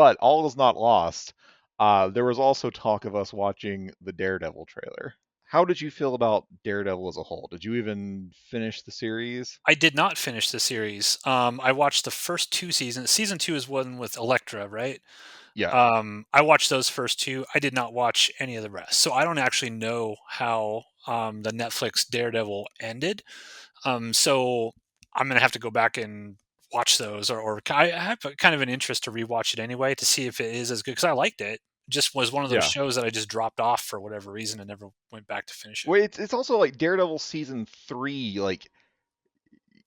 but all is not lost. There was also talk of us watching the Daredevil trailer. How did you feel about Daredevil as a whole? Did you even finish the series? I did not finish the series. I watched the first 2 seasons. Season 2 is one with Elektra, right? Yeah, I watched those first 2. I did not watch any of the rest. So I don't actually know how, the Netflix Daredevil ended. So I'm gonna have to go back and watch those, or I have kind of an interest to rewatch it anyway to see if it is as good because I liked it. Just was one of those yeah. shows that I just dropped off for whatever reason and never went back to finish it. Well, it's also like Daredevil season 3 like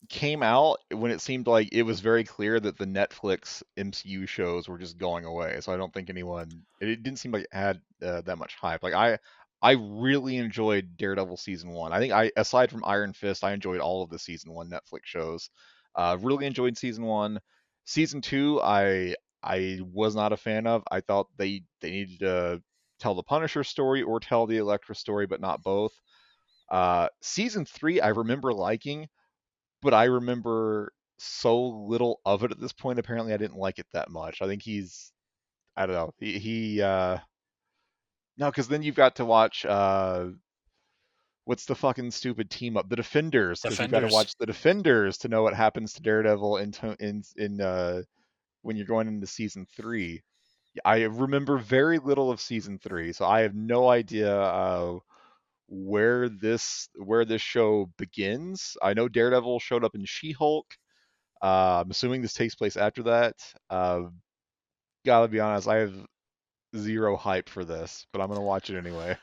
came out when it seemed like it was very clear that the Netflix MCU shows were just going away. So I don't think anyone it didn't seem like it had that much hype. Like I really enjoyed Daredevil season 1. I think I aside from Iron Fist, I enjoyed all of the season 1 Netflix shows. Really enjoyed season 1. Season 2 I was not a fan of. I thought they needed to tell the Punisher story or tell the Elektra story, but not both. Season 3 I remember liking, but I remember so little of it at this point. Apparently, I didn't like it that much. I think I don't know. No, because then you've got to watch what's the fucking stupid team up, the Defenders, because you've got to Defenders. watch the Defenders to know what happens to Daredevil in when you're going into season 3. I remember very little of season 3, so I have no idea where this show begins. I know Daredevil showed up in She-Hulk. I'm assuming this takes place after that. Uh, Gotta be honest, I have zero hype for this, but I'm gonna watch it anyway.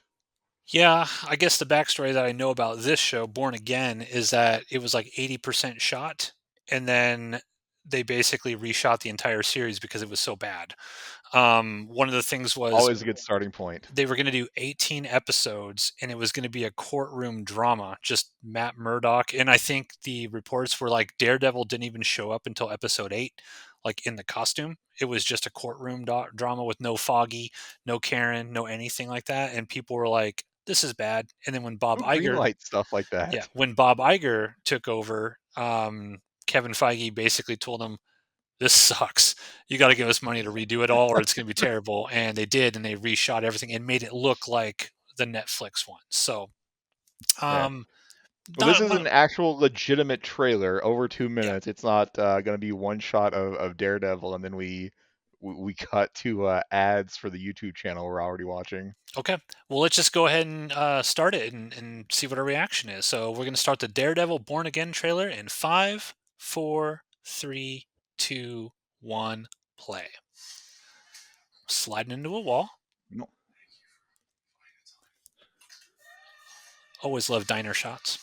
Yeah, I guess the backstory that I know about this show, Born Again, is that it was like 80% shot, and then they basically reshot the entire series because it was so bad. One of the things was Always a good starting point. they were going to do 18 episodes and it was going to be a courtroom drama, just Matt Murdock. And I think the reports were like Daredevil didn't even show up until episode 8, like in the costume. It was just a courtroom drama with no Foggy, no Karen, no anything like that. And people were like, this is bad. And then when Bob Who Iger, greenlight stuff like yeah, that? when Bob Iger took over, Kevin Feige basically told him, this sucks. You got to give us money to redo it all, or it's going to be terrible. And they did, and they reshot everything and made it look like the Netflix one. So, Yeah. um, Well, this not, is an actual legitimate trailer, over two yeah, minutes. It's not gonna be one shot of Daredevil, and then we cut to ads for the YouTube channel we're already watching. okay. Well, let's just go ahead and start it and see what our reaction is. So, we're going to start the Daredevil Born Again trailer in 5, 4, 3, 2, 1, play. Sliding into a wall. No. Always love diner shots.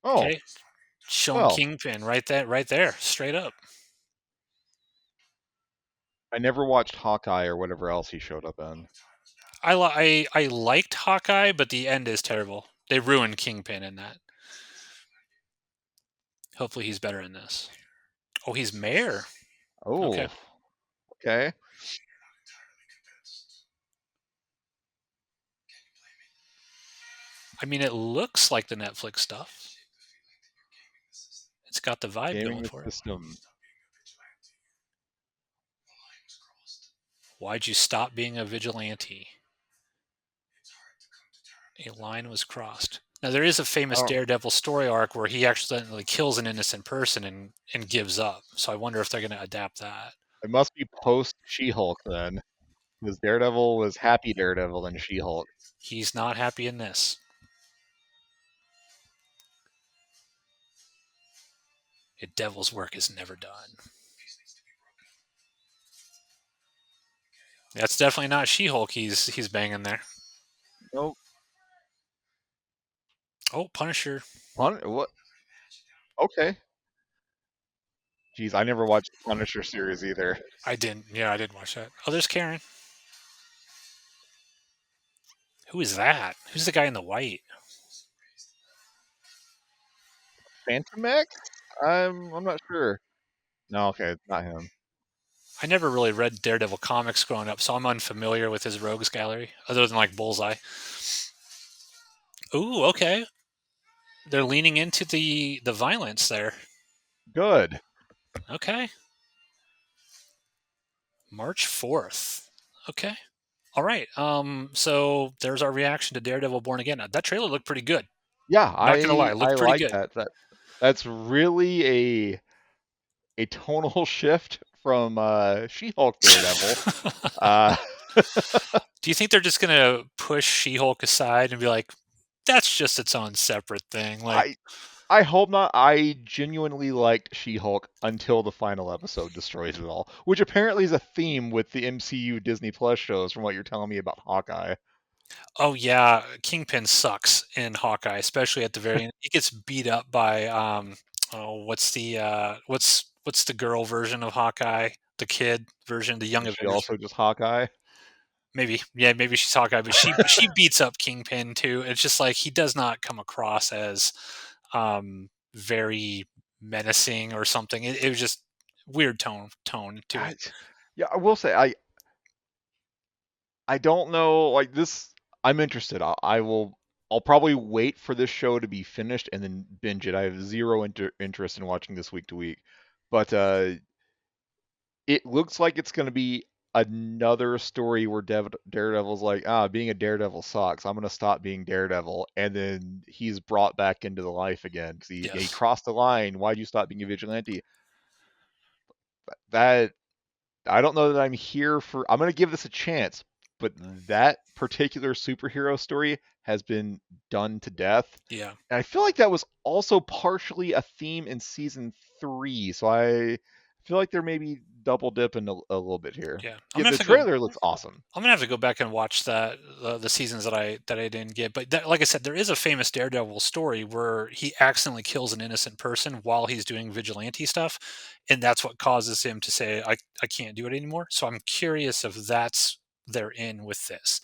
Oh, Okay, showing well, Kingpin right there, straight up. I never watched Hawkeye or whatever else he showed up in. I liked Hawkeye, but the end is terrible. They ruined Kingpin in that. Hopefully, he's better in this. Oh, he's mayor. Okay. Oh, okay. I mean, it looks like the Netflix stuff. It's got the vibe Gaming going the for it. system. Why'd you stop being a vigilante? A line was crossed. Now there is a famous Oh, Daredevil story arc where he accidentally kills an innocent person and gives up. So I wonder if they're going to adapt that. it must be post She-Hulk then, because Daredevil was happy Daredevil in She-Hulk. He's not happy in this. A devil's work is never done. That's definitely not She-Hulk he's banging there. Nope. Oh, Punisher. What? Okay. Geez, I never watched the Punisher series either. I didn't. Yeah, I didn't watch that. Oh, there's Karen. Who is that? Who's the guy in the white? Phantom X? I'm not sure. No, okay, it's not him. I never really read Daredevil comics growing up, so I'm unfamiliar with his rogues gallery, other than like Bullseye. Ooh, okay. They're leaning into the violence there. Good. Okay. March 4th. Okay. All right. So there's our reaction to Daredevil Born Again. That trailer looked pretty good. Yeah, Not gonna lie, it I looked pretty like good. that. That's really a tonal shift from She-Hulk Daredevil. Uh, Do you think they're just gonna push She-Hulk aside and be like, that's just its own separate thing? Like, I I hope not. I genuinely liked She-Hulk until the final episode destroys it all, which apparently is a theme with the MCU Disney Plus shows from what you're telling me about Hawkeye. oh yeah, Kingpin sucks in Hawkeye, especially at the very end. He gets beat up by oh, what's the girl version of Hawkeye? The kid version, the Young Is she Avengers. also just Hawkeye? Maybe, yeah, maybe she's Hawkeye, but she beats up Kingpin too. It's just like he does not come across as very menacing or something. It was just weird tone to it. I, yeah, I will say I don't know like this. I'm interested. I will. I'll probably wait for this show to be finished and then binge it. I have zero interest in watching this week to week, but it looks like it's going to be another story where Daredevil's like, being a Daredevil sucks. I'm going to stop being Daredevil, and then he's brought back into the life again because he Yes. crossed the line. Why'd you stop being a vigilante? That I don't know that I'm here for. I'm going to give this a chance, but that particular superhero story has been done to death. Yeah. And I feel like that was also partially a theme in season 3. So I feel like they're maybe double dipping a little bit here. Yeah. Yeah, the trailer looks awesome. I'm gonna have to go back and watch that the seasons that I didn't get. But like I said, there is a famous Daredevil story where he accidentally kills an innocent person while he's doing vigilante stuff, and that's what causes him to say, I can't do it anymore." So I'm curious if that's they're in with this,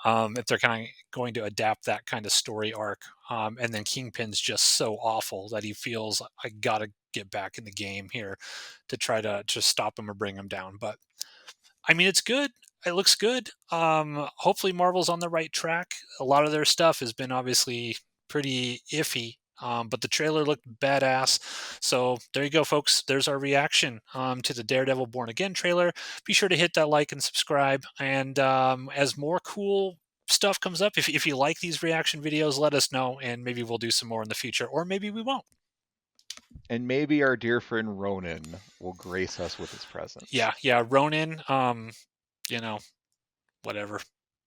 if they're kind of going to adapt that kind of story arc, and then Kingpin's just so awful that he feels I gotta get back in the game here to try to stop him or bring him down. But I mean, it's good. It looks good. Hopefully, Marvel's on the right track. A lot of their stuff has been obviously pretty iffy, but the trailer looked badass. So there you go, folks. There's our reaction to the Daredevil Born Again trailer. Be sure to hit that like and subscribe. And as more cool stuff comes up, if you like these reaction videos, let us know, and maybe we'll do some more in the future, or maybe we won't. And maybe our dear friend Ronan will grace us with his presence. Yeah, yeah. Ronin, you know, whatever.